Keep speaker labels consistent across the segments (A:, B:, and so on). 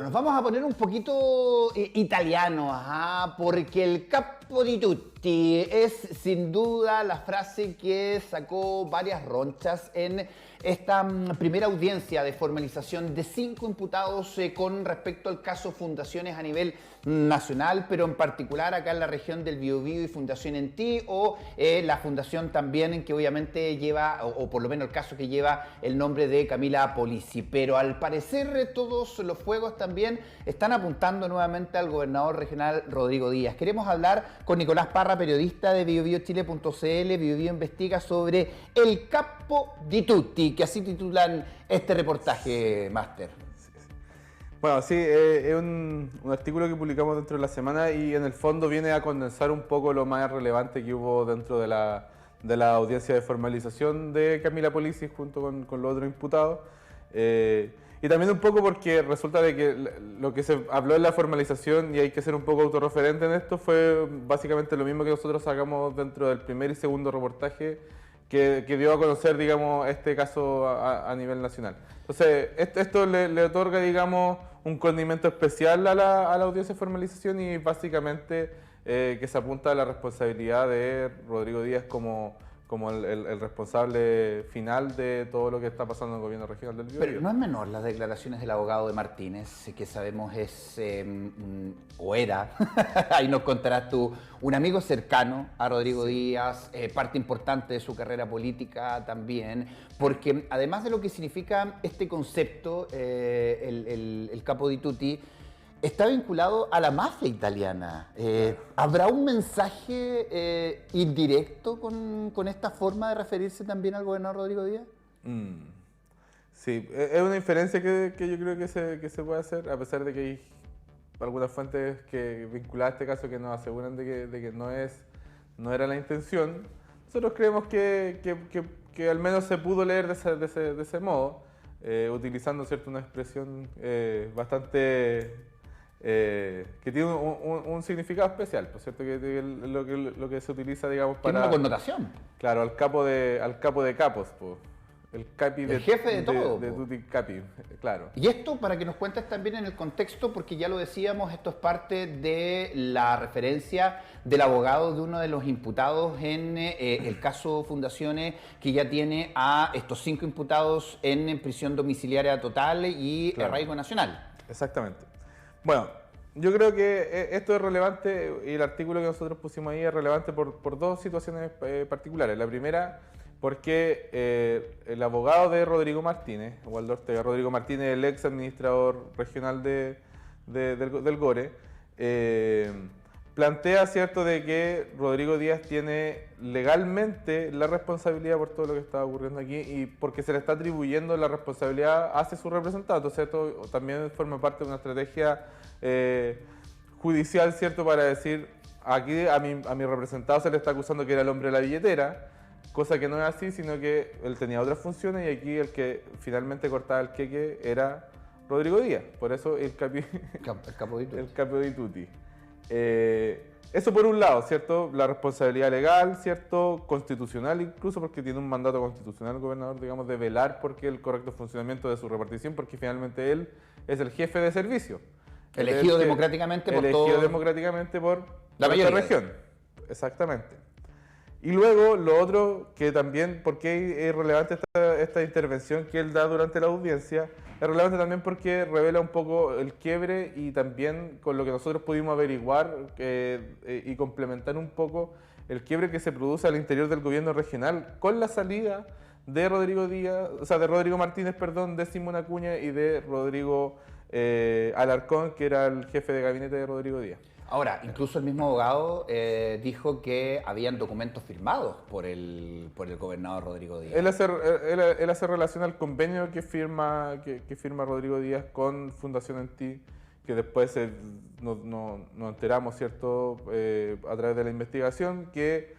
A: nos vamos a poner un poquito italiano, porque el Capo di Tutti es sin duda la frase que sacó varias ronchas en esta primera audiencia de formalización de 5 imputados con respecto al caso Fundaciones a nivel nacional, pero en particular acá en la región del Biobío y Fundación Enti, o la fundación también que obviamente lleva, o por lo menos el caso que lleva el nombre de Camila Polisi. Pero al parecer todos los fuegos también están apuntando nuevamente al gobernador regional Rodrigo Díaz. Queremos hablar con Nicolás Parra, periodista de biobiochile.cl. Biobío investiga sobre el Capo di Tutti, que así titulan este reportaje, Máster.
B: Bueno, sí, es un artículo que publicamos dentro de la semana y en el fondo viene a condensar un poco lo más relevante que hubo dentro de la audiencia de formalización de Camila Polisi junto con los otros imputados. Y también un poco porque resulta de que lo que se habló en la formalización, y hay que ser un poco autorreferente en esto, fue básicamente lo mismo que nosotros sacamos dentro del primer y segundo reportaje que dio a conocer, digamos, este caso a nivel nacional. Entonces, esto le otorga, digamos, un condimento especial a la audiencia de formalización y básicamente que se apunta a la responsabilidad de Rodrigo Díaz como el responsable final de todo lo que está pasando en el gobierno regional del Biobío.
A: Pero no es menor las declaraciones del abogado de Martínez, que sabemos es, o era, ahí nos contarás tú, un amigo cercano a Rodrigo Díaz, parte importante de su carrera política también, porque además de lo que significa este concepto, el Capo di Tutti, está vinculado a la mafia italiana. ¿Habrá un mensaje indirecto con esta forma de referirse también al gobernador Rodrigo Díaz?
B: Sí, es una inferencia que yo creo que se puede hacer, a pesar de que hay algunas fuentes que vinculadas a este caso que nos aseguran de que no era la intención. Nosotros creemos que al menos se pudo leer de ese modo, utilizando, ¿cierto?, una expresión bastante... que tiene un significado especial, ¿por cierto? Que lo que se utiliza, digamos, para...
A: Tiene una connotación.
B: Claro, al capo de capos, pues. El capi
A: el jefe de todo.
B: De tutti capi, claro.
A: Y esto, para que nos cuentes también en el contexto, porque ya lo decíamos, esto es parte de la referencia del abogado de uno de los imputados en el caso Fundaciones, que ya tiene a estos 5 imputados en prisión domiciliaria total y arraigo nacional.
B: Exactamente. Bueno, yo creo que esto es relevante y el artículo que nosotros pusimos ahí es relevante por dos situaciones particulares. La primera, porque el abogado de Rodrigo Martínez, Waldo Ortega, Rodrigo Martínez, el ex administrador regional del GORE, plantea, ¿cierto?, de que Rodrigo Díaz tiene legalmente la responsabilidad por todo lo que está ocurriendo aquí y porque se le está atribuyendo la responsabilidad hacia su representado. Entonces esto también forma parte de una estrategia judicial, ¿cierto?, para decir, aquí a mi representado se le está acusando que era el hombre de la billetera, cosa que no es así, sino que él tenía otras funciones y aquí el que finalmente cortaba el queque era Rodrigo Díaz. Por eso el Capo di Tutti. Eso por un lado, ¿cierto? La responsabilidad legal, ¿cierto? Constitucional incluso, porque tiene un mandato constitucional el gobernador, digamos, de velar por el correcto funcionamiento de su repartición, porque finalmente él es el jefe de servicio.
A: Elegido democráticamente
B: por la región. Exactamente. Y luego, lo otro, que también, ¿por qué es relevante esta intervención que él da durante la audiencia? Es relevante también porque revela un poco el quiebre y también con lo que nosotros pudimos averiguar y complementar un poco el quiebre que se produce al interior del gobierno regional con la salida de Rodrigo Díaz, o sea, de Rodrigo Martínez, perdón, de Simón Acuña y de Rodrigo Alarcón, que era el jefe de gabinete de Rodrigo Díaz.
A: Ahora, incluso el mismo abogado dijo que habían documentos firmados por el gobernador Rodrigo Díaz.
B: Él hace relación al convenio que firma Rodrigo Díaz con Fundación Enti, que después nos enteramos, ¿cierto?, a través de la investigación, que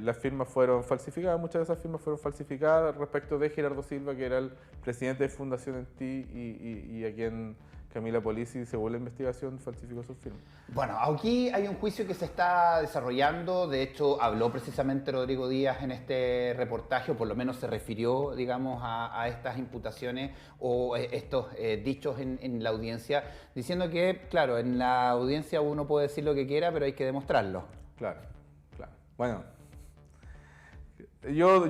B: las firmas fueron falsificadas, muchas de esas firmas fueron falsificadas respecto de Gerardo Silva, que era el presidente de Fundación Enti y a quien Camila Polisi, según la investigación, falsificó sus firmas.
A: Bueno, aquí hay un juicio que se está desarrollando. De hecho, habló precisamente Rodrigo Díaz en este reportaje, o por lo menos se refirió, digamos, a estas imputaciones o estos dichos en la audiencia, diciendo que, claro, en la audiencia uno puede decir lo que quiera, pero hay que demostrarlo.
B: Claro, claro. Bueno, yo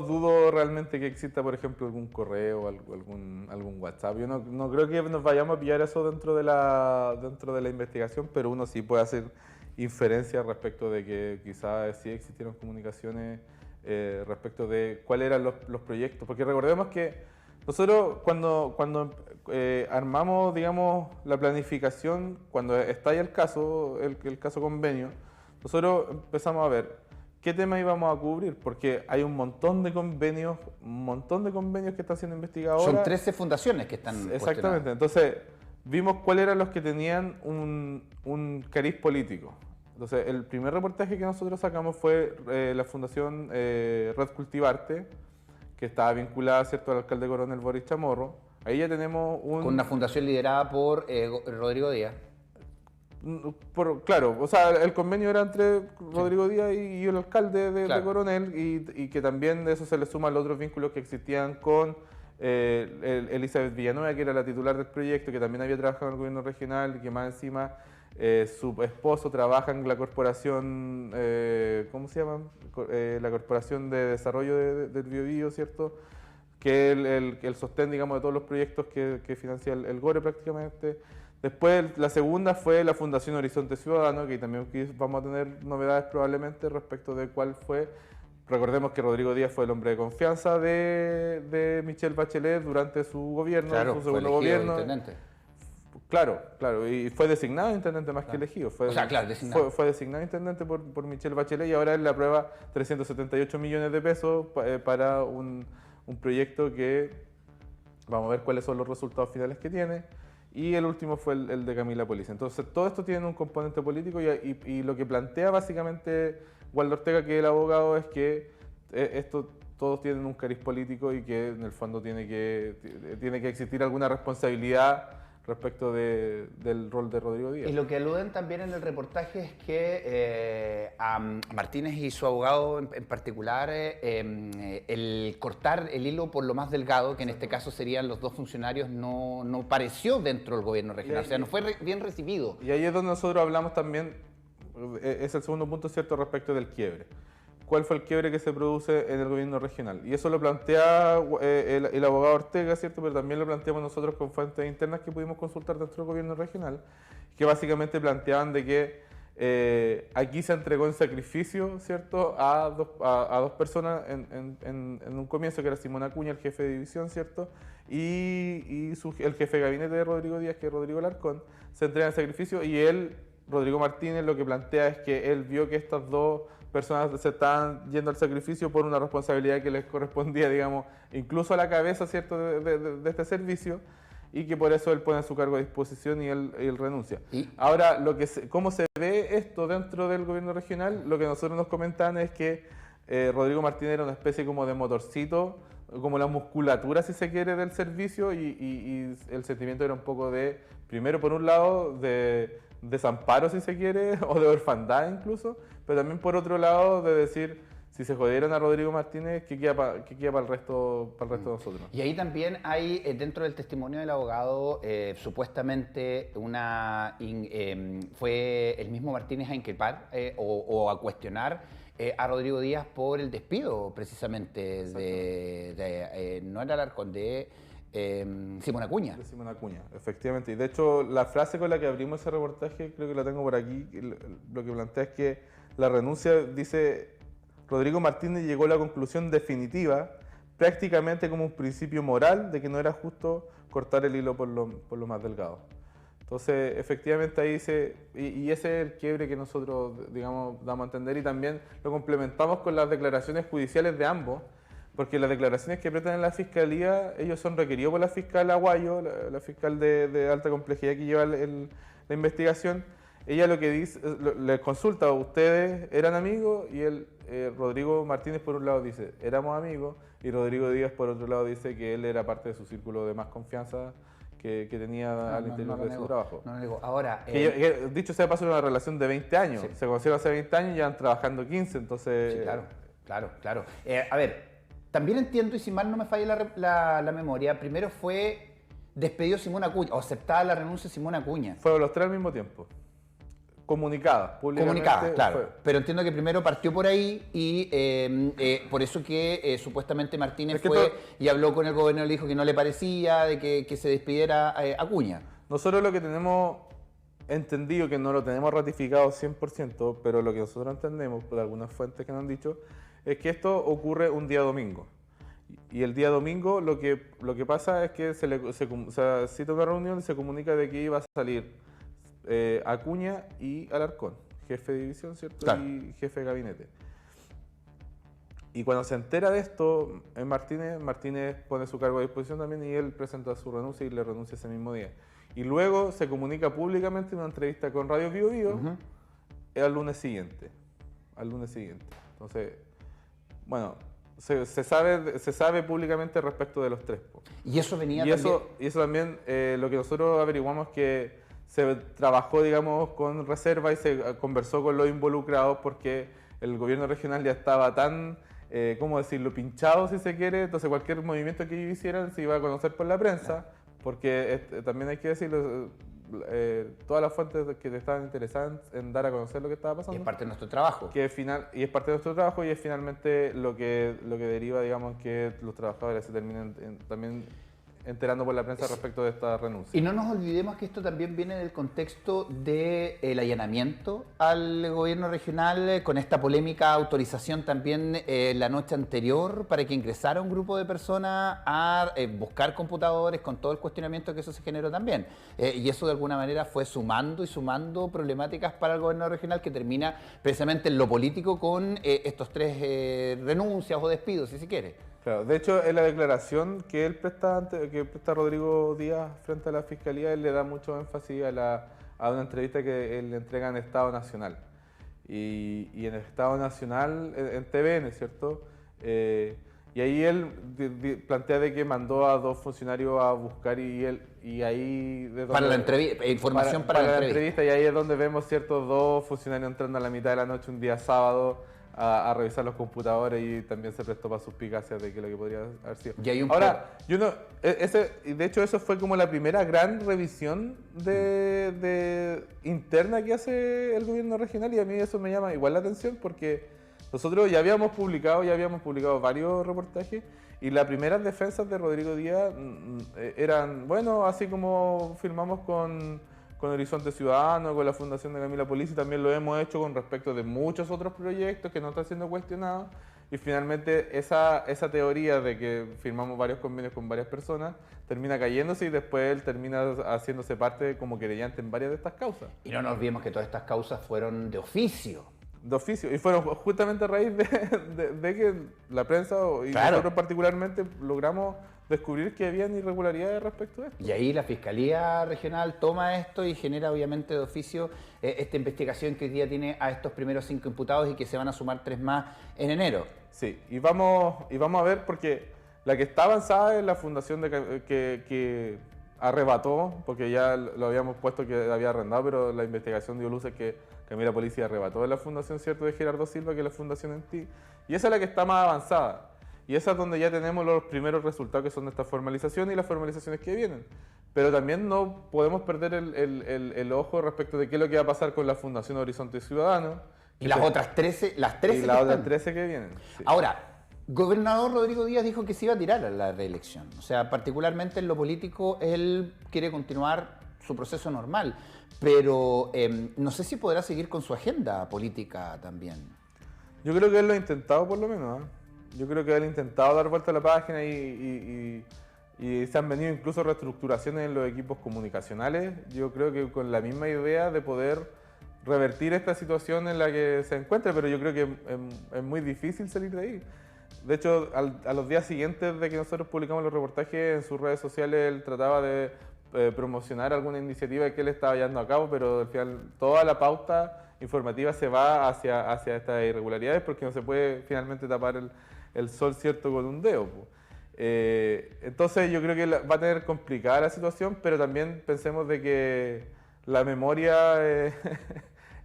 B: dudo realmente que exista, por ejemplo, algún correo, algún WhatsApp. Yo no creo que nos vayamos a pillar eso dentro de la investigación, pero uno sí puede hacer inferencias respecto de que quizás sí existieron comunicaciones respecto de cuáles eran los proyectos. Porque recordemos que nosotros cuando armamos, digamos, la planificación, cuando estalla el caso, el caso convenio, nosotros empezamos a ver qué tema íbamos a cubrir, porque hay un montón de convenios que están siendo investigados ahora.
A: Son 13 fundaciones que están
B: Exactamente, entonces vimos cuáles eran los que tenían un cariz político. Entonces, el primer reportaje que nosotros sacamos fue la Fundación Red Cultivarte, que estaba vinculada, ¿cierto?, al alcalde coronel Boris Chamorro. Ahí ya tenemos
A: con una fundación liderada por Rodrigo Díaz.
B: Claro, o sea, el convenio era entre Rodrigo Díaz y el alcalde de Coronel, y que también de eso se le suman los otros vínculos que existían con Elizabeth Villanueva, que era la titular del proyecto, que también había trabajado en el gobierno regional, y que más encima su esposo trabaja en la corporación, ¿cómo se llama? La Corporación de Desarrollo del Biobío, ¿cierto? Que es el sostén, digamos, de todos los proyectos que financia el GORE prácticamente. Después, la segunda fue la Fundación Horizonte Ciudadano, que también vamos a tener novedades probablemente respecto de cuál fue. Recordemos que Rodrigo Díaz fue el hombre de confianza de Michelle Bachelet durante su gobierno, su segundo gobierno.
A: Intendente.
B: Claro, y fue designado intendente más que elegido.
A: Designado.
B: Fue designado intendente por Michelle Bachelet, y ahora él le aprueba 378 millones de pesos para un proyecto que vamos a ver cuáles son los resultados finales que tiene. Y el último fue el de Camila Polisi. Entonces, todo esto tiene un componente político, y lo que plantea básicamente Waldo Ortega, que es el abogado, es que todos tienen un cariz político, y que en el fondo tiene que existir alguna responsabilidad respecto del rol de Rodrigo Díaz.
A: Y lo que aluden también en el reportaje es que a Martínez y su abogado en particular, el cortar el hilo por lo más delgado, que en este caso serían los dos funcionarios, no pareció dentro del gobierno regional, o sea, no fue bien recibido.
B: Y ahí es donde nosotros hablamos también, es el segundo punto, ¿cierto?, respecto del quiebre. ¿Cuál fue el quiebre que se produce en el gobierno regional? Y eso lo plantea el abogado Ortega, ¿cierto?, pero también lo planteamos nosotros con fuentes internas que pudimos consultar dentro del gobierno regional, que básicamente planteaban de que aquí se entregó en sacrificio, ¿cierto?, a dos personas en un comienzo, que era Simón Acuña, el jefe de división, ¿cierto?, y el jefe de gabinete de Rodrigo Díaz, que es Rodrigo Alarcón, se entrega en sacrificio, y Rodrigo Martínez, lo que plantea es que él vio que estas dos personas se estaban yendo al sacrificio por una responsabilidad que les correspondía, digamos, incluso a la cabeza, ¿cierto?, de este servicio, y que por eso él pone su cargo a disposición y él renuncia. Ahora, ¿cómo se ve esto dentro del gobierno regional? Lo que nosotros nos comentan es que Rodrigo Martínez era una especie como de motorcito, como la musculatura, si se quiere, del servicio, y el sentimiento era un poco de, primero, por un lado, de desamparo, si se quiere, o de orfandad incluso, pero también por otro lado de decir, si se jodieron a Rodrigo Martínez, ¿qué queda para el resto de nosotros?
A: Y ahí también hay, dentro del testimonio del abogado, supuestamente fue el mismo Martínez a increpar o a cuestionar a Rodrigo Díaz por el despido, precisamente, no era Alarcón, de Simón Acuña.
B: De Simón Acuña, efectivamente. Y de hecho, la frase con la que abrimos ese reportaje, creo que la tengo por aquí, lo que plantea es que la renuncia, dice, Rodrigo Martínez llegó a la conclusión definitiva, prácticamente como un principio moral, de que no era justo cortar el hilo por lo más delgado. Entonces, efectivamente ahí y ese es el quiebre que nosotros, digamos, damos a entender, y también lo complementamos con las declaraciones judiciales de ambos, porque las declaraciones que presentan en la fiscalía, ellos son requeridos por la fiscal Aguayo, la fiscal de alta complejidad que lleva la investigación. Ella lo que dice, les consulta, ¿ustedes eran amigos? Y Rodrigo Martínez por un lado dice, éramos amigos, y Rodrigo Díaz por otro lado dice que él era parte de su círculo de más confianza, que tenía al interior de su trabajo.
A: No lo niego. Ahora,
B: dicho sea de paso, una relación de 20 años.
A: Sí.
B: Se conocieron hace 20 años y ya van trabajando 15, entonces...
A: Sí, claro. A ver, también entiendo, y si mal no me falla la memoria, primero fue despedido Simón Acuña, o aceptada la renuncia de Simón Acuña.
B: Fueron los tres al mismo tiempo. Comunicadas, públicamente.
A: Comunicada, claro. Pero entiendo que primero partió por ahí y por eso que supuestamente Martínez fue y habló con el gobernador y le dijo que no le parecía de que se despidiera Acuña.
B: Nosotros lo que tenemos entendido, que no lo tenemos ratificado 100%, pero lo que nosotros entendemos por algunas fuentes que nos han dicho, es que esto ocurre un día domingo. Y el día domingo lo que pasa es que se cita una reunión y se comunica de que iba a salir Acuña y Alarcón, jefe de división, ¿cierto?
A: Claro.
B: Y jefe de gabinete. Y cuando se entera de esto, Martínez pone su cargo a disposición también y él presenta su renuncia y le renuncia ese mismo día. Y luego se comunica públicamente en una entrevista con Radio Bio Bio al lunes siguiente. Entonces, bueno, se sabe públicamente respecto de los tres.
A: Y eso venía
B: y
A: también...
B: eso también, lo que nosotros averiguamos es que se trabajó, digamos, con reserva y se conversó con los involucrados porque el gobierno regional ya estaba tan, ¿cómo decirlo?, pinchado, si se quiere. Entonces cualquier movimiento que ellos hicieran se iba a conocer por la prensa, porque también hay que decirlo, todas las fuentes que estaban interesadas en dar a conocer lo que estaba pasando.
A: Y es parte de nuestro trabajo.
B: Y es parte de nuestro trabajo y es finalmente lo que deriva, digamos, que los trabajadores se terminen también enterando por la prensa respecto de esta renuncia.
A: Y no nos olvidemos que esto también viene del contexto del allanamiento al gobierno regional, con esta polémica autorización también la noche anterior para que ingresara un grupo de personas a buscar computadores, con todo el cuestionamiento que eso se generó también. Y eso de alguna manera fue sumando problemáticas para el gobierno regional, que termina precisamente en lo político con estos tres renuncias o despidos, si se quiere.
B: Claro, de hecho, en la declaración que él presta Rodrigo Díaz frente a la Fiscalía, él le da mucho énfasis a una entrevista que él le entrega en Estado Nacional. Y en el Estado Nacional, en TVN, ¿cierto? Y ahí él plantea de que mandó a 2 funcionarios a buscar y ahí...
A: Para la entrevista, información para la entrevista.
B: Y ahí es donde vemos, ¿cierto?, 2 funcionarios entrando a la mitad de la noche un día sábado a revisar los computadores y también se prestó para suspicacias de que lo que podría haber sido.
A: Y hay un
B: Ahora, de hecho eso fue como la primera gran revisión interna que hace el gobierno regional y a mí eso me llama igual la atención porque nosotros ya habíamos publicado varios reportajes y las primeras defensas de Rodrigo Díaz eran, bueno, así como firmamos con Horizonte Ciudadano, con la Fundación de Camila Polici, también lo hemos hecho con respecto de muchos otros proyectos que no están siendo cuestionados. Y finalmente esa teoría de que firmamos varios convenios con varias personas termina cayéndose y después él termina haciéndose parte como querellante en varias de estas causas.
A: Y no nos olvidemos que todas estas causas fueron de oficio.
B: Y fueron justamente a raíz de que la prensa y nosotros particularmente logramos descubrir que habían irregularidades respecto a esto.
A: Y ahí la Fiscalía Regional toma esto y genera obviamente de oficio esta investigación que hoy día tiene a estos primeros 5 imputados y que se van a sumar 3 más en enero.
B: Sí, y vamos a ver porque la que está avanzada es la fundación que arrebató, porque ya lo habíamos puesto que había arrendado, pero la investigación dio luces que Camila Polici arrebató de la fundación, ¿cierto?, de Gerardo Silva, que es la fundación en ti. Y esa es la que está más avanzada. Y esa es donde ya tenemos los primeros resultados que son de esta formalización y las formalizaciones que vienen. Pero también no podemos perder el ojo respecto de qué es lo que va a pasar con la Fundación Horizonte Ciudadano.
A: Y las otras 13, las 13
B: y las otras 13 que vienen. Sí.
A: Ahora, gobernador Rodrigo Díaz dijo que se iba a tirar a la reelección. O sea, particularmente en lo político, él quiere continuar su proceso normal. Pero no sé si podrá seguir con su agenda política también.
B: Yo creo que él lo ha intentado por lo menos, ¿eh? Yo creo que él ha intentado dar vuelta a la página y se han venido incluso reestructuraciones en los equipos comunicacionales. Yo creo que con la misma idea de poder revertir esta situación en la que se encuentra, pero yo creo que es muy difícil salir de ahí. De hecho, a los días siguientes de que nosotros publicamos los reportajes en sus redes sociales, él trataba de promocionar alguna iniciativa que él estaba llevando a cabo, pero al final toda la pauta informativa se va hacia estas irregularidades porque no se puede finalmente tapar el sol, ¿cierto?, con un dedo. Entonces yo creo que va a tener complicada la situación, pero también pensemos de que la memoria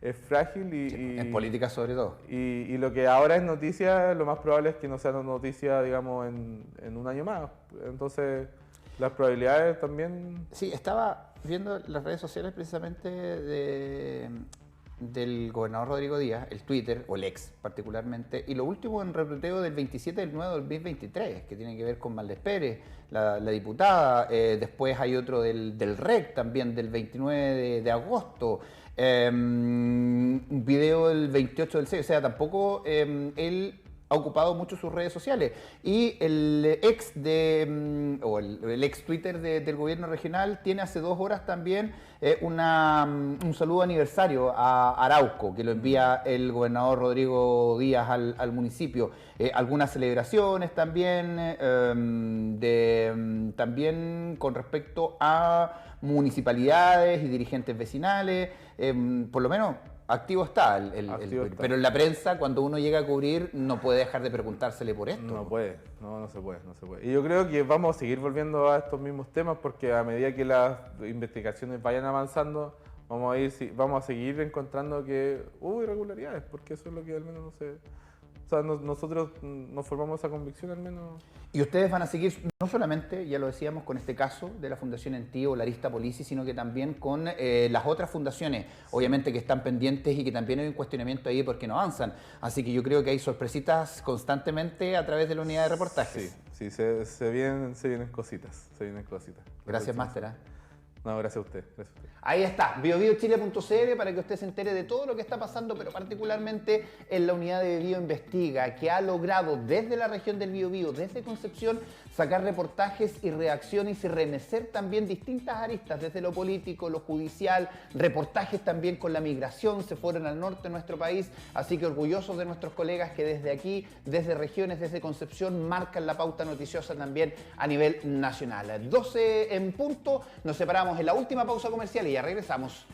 B: es frágil
A: en política sobre todo.
B: Y lo que ahora es noticia, lo más probable es que no sea noticia, digamos, en un año más. Entonces las probabilidades también...
A: Sí, estaba viendo las redes sociales precisamente del gobernador Rodrigo Díaz, el Twitter, o el ex particularmente, y lo último en retuiteo del 27 del 9 del 2023, que tiene que ver con Valdés Pérez, la diputada, después hay otro del REC también, del 29 de agosto, un video del 28 del 6, o sea, tampoco él ha ocupado mucho sus redes sociales. Y el ex o el ex Twitter del gobierno regional tiene hace 2 horas también un saludo aniversario a Arauco, que lo envía el gobernador Rodrigo Díaz al municipio. Algunas celebraciones también, también con respecto a municipalidades y dirigentes vecinales, por lo menos. Activo está
B: Activo está.
A: pero en la prensa, cuando uno llega a cubrir, no puede dejar de preguntársele por esto.
B: No puede, no se puede, no se puede. Y yo creo que vamos a seguir volviendo a estos mismos temas porque a medida que las investigaciones vayan avanzando, vamos a seguir encontrando que hubo irregularidades, porque eso es lo que al menos no sé. O sea, nosotros nos formamos esa convicción al menos.
A: Y ustedes van a seguir, no solamente, ya lo decíamos, con este caso de la Fundación ENTI o la Arista Polici, sino que también con las otras fundaciones, obviamente que están pendientes y que también hay un cuestionamiento ahí porque no avanzan. Así que yo creo que hay sorpresitas constantemente a través de la unidad de reportajes.
B: Sí, se vienen cositas,
A: Gracias, Máster.
B: No, gracias a usted.
A: Ahí está, biobiochile.cl para que usted se entere de todo lo que está pasando, pero particularmente en la unidad de Biobío Investiga, que ha logrado desde la región del Biobío, desde Concepción, sacar reportajes y reacciones y remecer también distintas aristas, desde lo político, lo judicial, reportajes también con la migración, se fueron al norte de nuestro país, así que orgullosos de nuestros colegas que desde aquí, desde regiones, desde Concepción, marcan la pauta noticiosa también a nivel nacional. 12 en punto, nos separamos en la última pausa comercial y ya regresamos.